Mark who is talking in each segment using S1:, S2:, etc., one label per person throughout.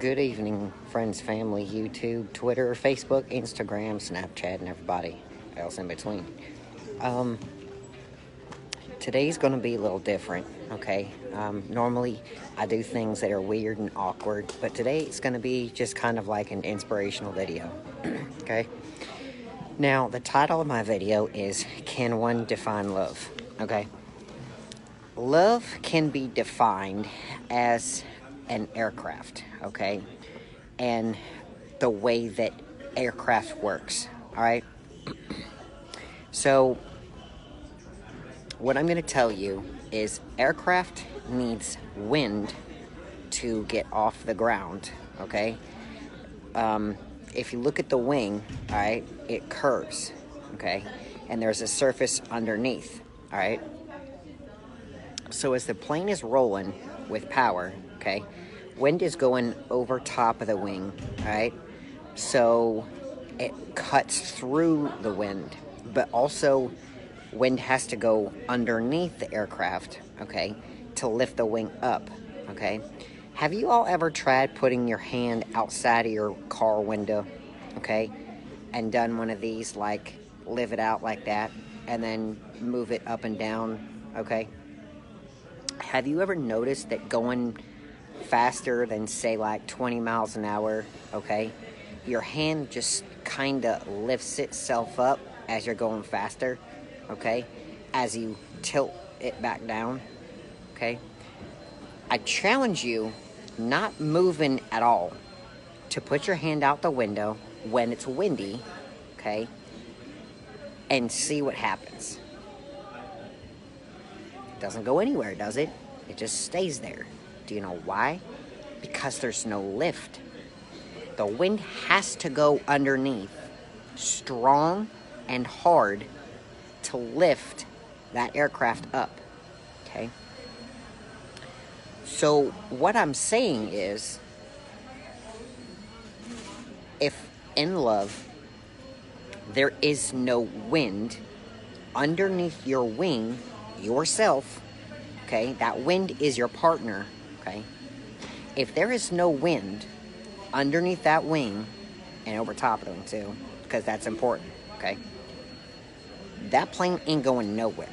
S1: Good evening, friends, family, YouTube, Twitter, Facebook, Instagram, Snapchat, and everybody else in between. Um, Today's going to be a little different, okay? Normally, I do things that are weird and awkward, but today it's going to be just kind of like an inspirational video, okay? Now, the title of my video is, Can One Define Love? Okay? Love can be defined as an aircraft, okay? And the way that aircraft works, all right? So what I'm going to tell you is aircraft needs wind to get off the ground, okay? If you look at the wing, all right, it curves, okay? And there's a surface underneath, all right? So as the plane is rolling with power, okay, wind is going over top of the wing, all right? So it cuts through the wind, but also wind has to go underneath the aircraft, okay, to lift the wing up, okay? Have you all ever tried putting your hand outside of your car window, okay, and done one of these, like live it out like that, and then move it up and down, okay? Have you ever noticed that going faster than, say, like 20 miles an hour, okay, your hand just kind of lifts itself up as you're going faster, okay, as you tilt it back down, okay? I challenge you, not moving at all, to put your hand out the window when it's windy, okay, and see what happens. It doesn't go anywhere, does it? It just stays there. Do you know why? Because there's no lift. The wind has to go underneath, strong and hard, to lift that aircraft up, okay? So what I'm saying is, if in love there is no wind underneath your wing, yourself, okay, that wind is your partner, okay? If there is no wind underneath that wing, and over top of them too, because that's important, okay, that plane ain't going nowhere.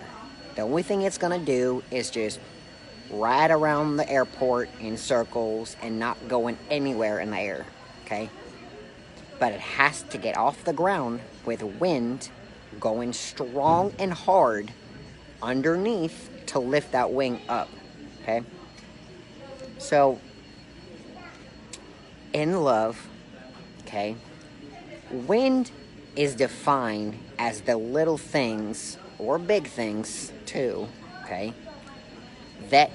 S1: The only thing it's gonna do is just ride around the airport in circles and not going anywhere in the air, okay? But it has to get off the ground with wind going strong and hard underneath to lift that wing up, okay? So in love, okay, wind is defined as the little things, or big things too, okay, that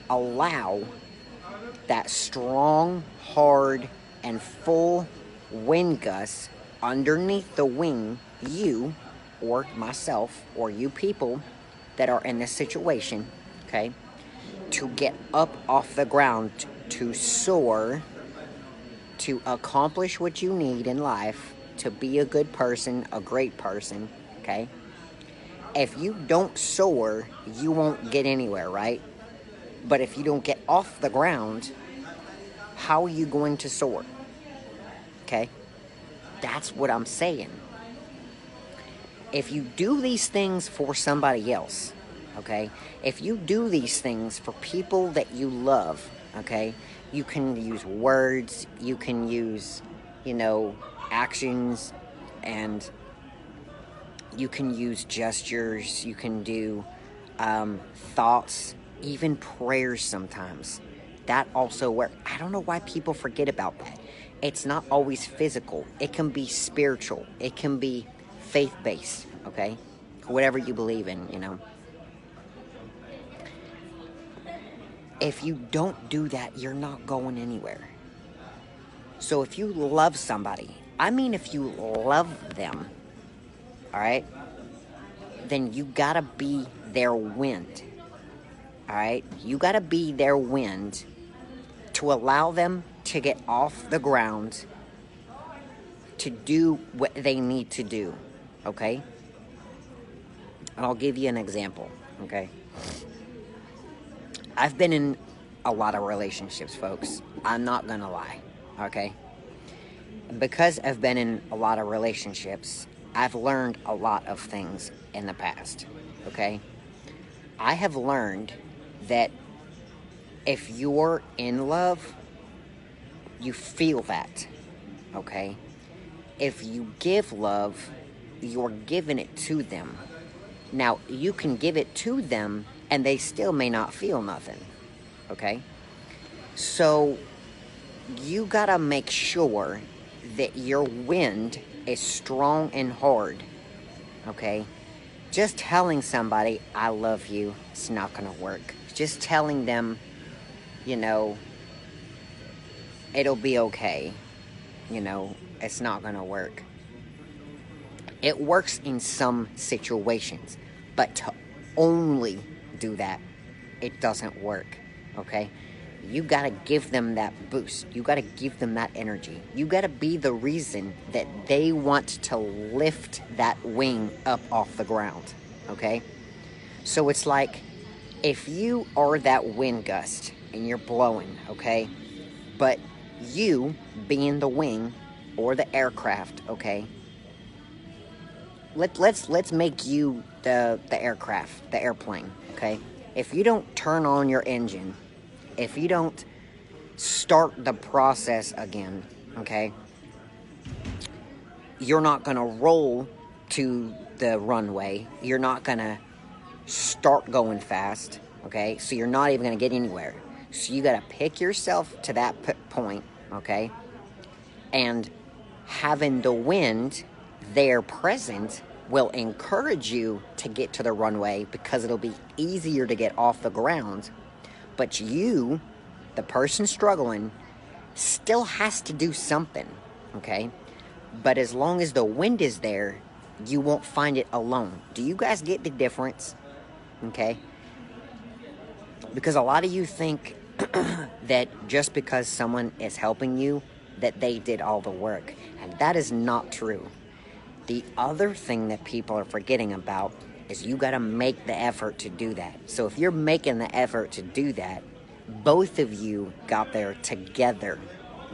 S1: allow that strong, hard, and full wind gust underneath the wing, you, or myself, or you people that are in this situation, okay, to get up off the ground, to soar, to accomplish what you need in life, to be a good person, a great person, okay? If you don't soar, you won't get anywhere, right? But if you don't get off the ground, how are you going to soar? Okay? That's what I'm saying. If you do these things for somebody else, okay? If you do these things for people that you love, okay? You can use words, you can use, actions, and you can use gestures, you can do thoughts, even prayers sometimes. That also works. I don't know why people forget about that. It's not always physical. It can be spiritual. It can be faith-based, okay? Whatever you believe in, If you don't do that, you're not going anywhere. So if you love somebody, if you love them, all right, then you gotta be their wind, all right? You gotta be their wind to allow them to get off the ground, to do what they need to do, okay? And I'll give you an example, okay? I've been in a lot of relationships, folks. I'm not gonna lie, okay? Because I've been in a lot of relationships, I've learned a lot of things in the past, okay? I have learned that if you're in love, you feel that, okay? If you give love, you're giving it to them. Now, you can give it to them and they still may not feel nothing, okay? So, you gotta make sure that your wind is strong and hard, okay? Just telling somebody, I love you, it's not gonna work. Just telling them, you know, it'll be okay, it's not gonna work. It works in some situations, but to only do that, it doesn't work, okay? You gotta give them that boost. You gotta give them that energy. You gotta be the reason that they want to lift that wing up off the ground, okay? So it's like, if you are that wind gust and you're blowing, okay? But you, being the wing or the aircraft, okay? Let's make you the aircraft, the airplane, okay? If you don't turn on your engine, if you don't start the process again, okay, you're not gonna roll to the runway. You're not gonna start going fast, okay? So you're not even gonna get anywhere. So you gotta pick yourself to that point, okay? And having the wind there present will encourage you to get to the runway because it'll be easier to get off the ground. But you, the person struggling, still has to do something, okay? But as long as the wind is there, you won't find it alone. Do you guys get the difference? Okay? Because a lot of you think that just because someone is helping you, that they did all the work. And that is not true. The other thing that people are forgetting about is you got to make the effort to do that. So if you're making the effort to do that, both of you got there together,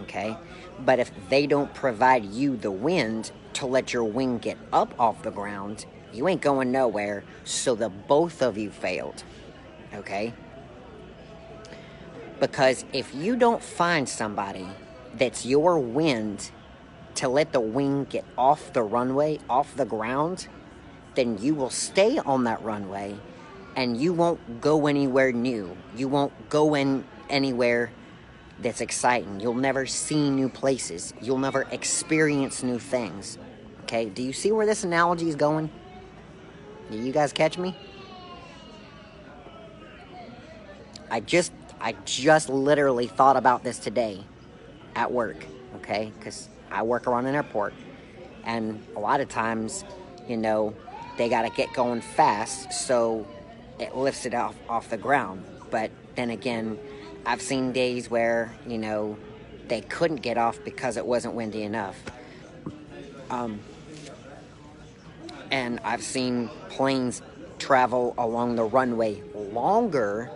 S1: okay? But if they don't provide you the wind to let your wing get up off the ground, you ain't going nowhere, so the both of you failed, okay? Because if you don't find somebody that's your wind to let the wing get off the runway, off the ground, then you will stay on that runway and you won't go anywhere new. You won't go in anywhere that's exciting. You'll never see new places. You'll never experience new things. Okay, do you see where this analogy is going? Do you guys catch me? I just literally thought about this today at work, okay? Because I work around an airport, and a lot of times, they got to get going fast, so it lifts it off the ground. But then again, I've seen days where, they couldn't get off because it wasn't windy enough. And I've seen planes travel along the runway longer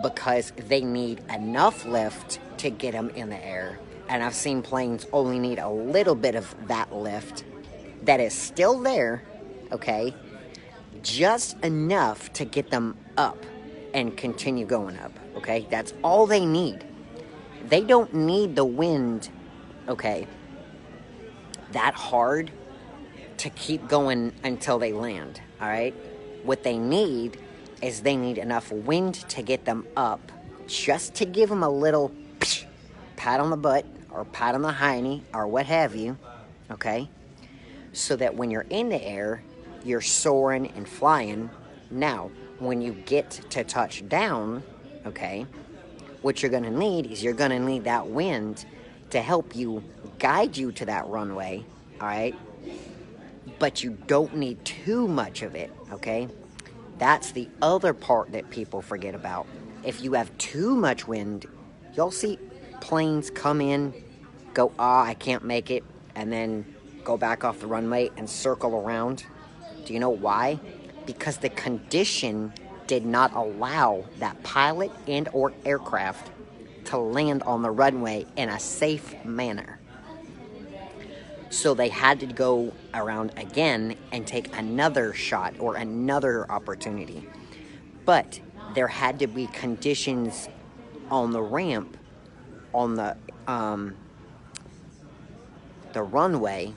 S1: because they need enough lift to get them in the air. And I've seen planes only need a little bit of that lift that is still there, okay, just enough to get them up and continue going up, okay? That's all they need. They don't need the wind, okay, that hard to keep going until they land, all right? What they need is they need enough wind to get them up, just to give them a little pat on the butt or pat on the hiney or what have you, okay? So that when you're in the air, you're soaring and flying. Now, when you get to touch down, okay, what you're going to need is you're going to need that wind to help you guide you to that runway, all right? But you don't need too much of it, okay? That's the other part that people forget about. If you have too much wind, you'll see planes come in, go, I can't make it, and then go back off the runway and circle around. Do you know why? Because the condition did not allow that pilot and or aircraft to land on the runway in a safe manner. So they had to go around again and take another shot or another opportunity. But there had to be conditions on the ramp, on the runway,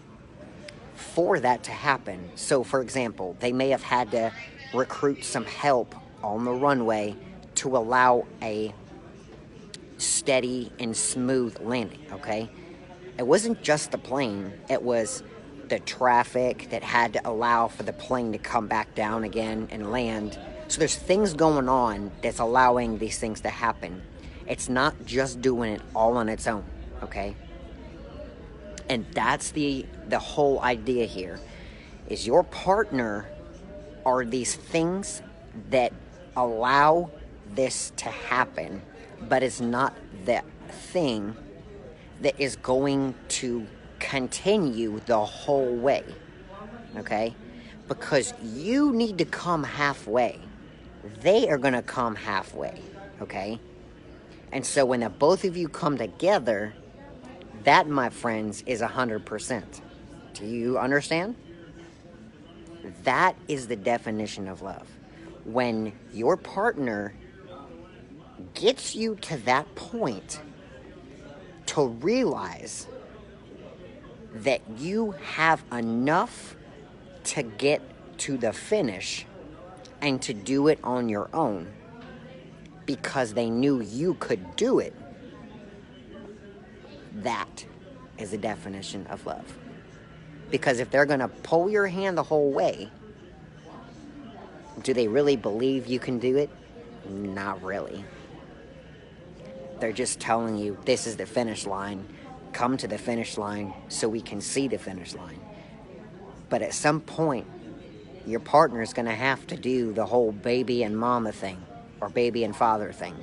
S1: for that to happen. So, for example, they may have had to recruit some help on the runway to allow a steady and smooth landing, okay? It wasn't just the plane, it was the traffic that had to allow for the plane to come back down again and land. So there's things going on that's allowing these things to happen. It's not just doing it all on its own, okay? And that's the whole idea here, is your partner are these things that allow this to happen, but it's not that thing that is going to continue the whole way, okay? Because you need to come halfway. They are going to come halfway, okay? And so when the both of you come together, that, my friends, is 100%. Do you understand? That is the definition of love. When your partner gets you to that point to realize that you have enough to get to the finish and to do it on your own because they knew you could do it, that is the definition of love. Because if they're going to pull your hand the whole way, do they really believe you can do it? Not really. They're just telling you, this is the finish line. Come to the finish line so we can see the finish line. But at some point, your partner is going to have to do the whole baby and mama thing, or baby and father thing.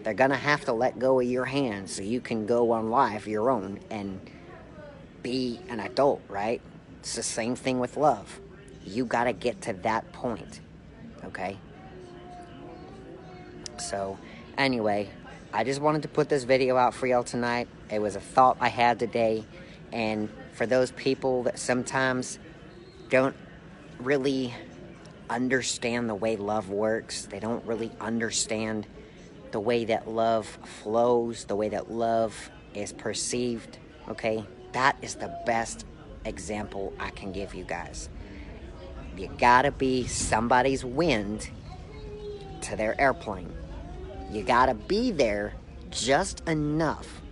S1: They're going to have to let go of your hand so you can go on life your own and be an adult, right? It's the same thing with love. You got to get to that point, okay? So, anyway, I just wanted to put this video out for y'all tonight. It was a thought I had today, and for those people that sometimes don't really understand the way love works, they don't really understand the way that love flows, the way that love is perceived, okay? That is the best example I can give you guys. You gotta be somebody's wind to their airplane. You gotta be there just enough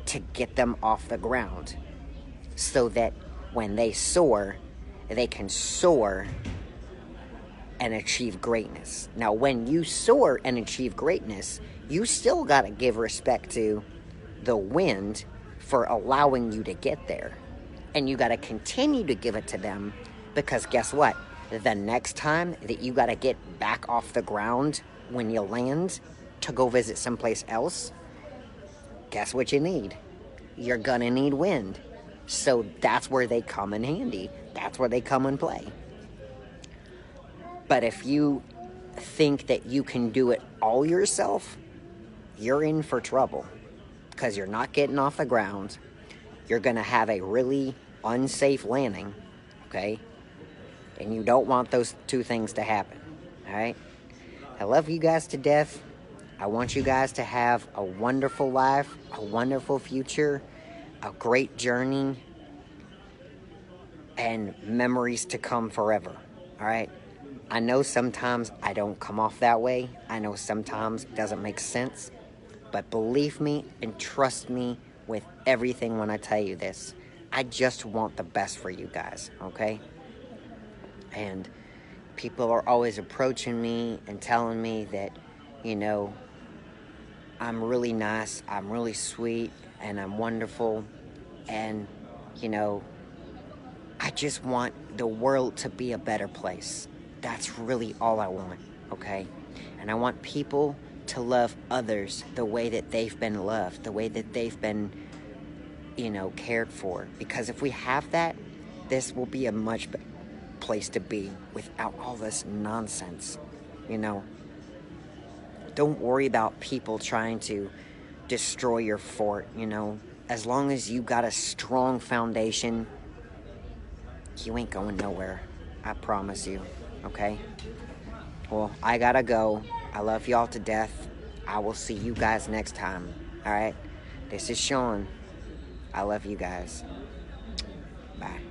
S1: to get them off the ground so that when they soar, they can soar and achieve greatness. Now, when you soar and achieve greatness, you still got to give respect to the wind for allowing you to get there. And you got to continue to give it to them, because guess what? The next time that you got to get back off the ground when you land to go visit someplace else, guess what you need? You're going to need wind. So that's where they come in handy. That's where they come and play. But if you think that you can do it all yourself, you're in for trouble, because you're not getting off the ground. You're going to have a really unsafe landing, okay? And you don't want those two things to happen, all right? I love you guys to death. I want you guys to have a wonderful life, a wonderful future, a great journey, and memories to come forever, all right? I know sometimes I don't come off that way. I know sometimes it doesn't make sense. But believe me and trust me with everything when I tell you this. I just want the best for you guys, okay? And people are always approaching me and telling me that, you know, I'm really nice, I'm really sweet, and I'm wonderful. And, you know, I just want the world to be a better place. That's really all I want, okay? And I want people to love others the way that they've been loved, the way that they've been, you know, cared for. Because if we have that, this will be a much better place to be without all this nonsense, you know? Don't worry about people trying to destroy your fort, you know. As long as you got a strong foundation, you ain't going nowhere. I promise you, okay? Well, I gotta go. I love y'all to death. I will see you guys next time, alright? This is Sean. I love you guys. Bye.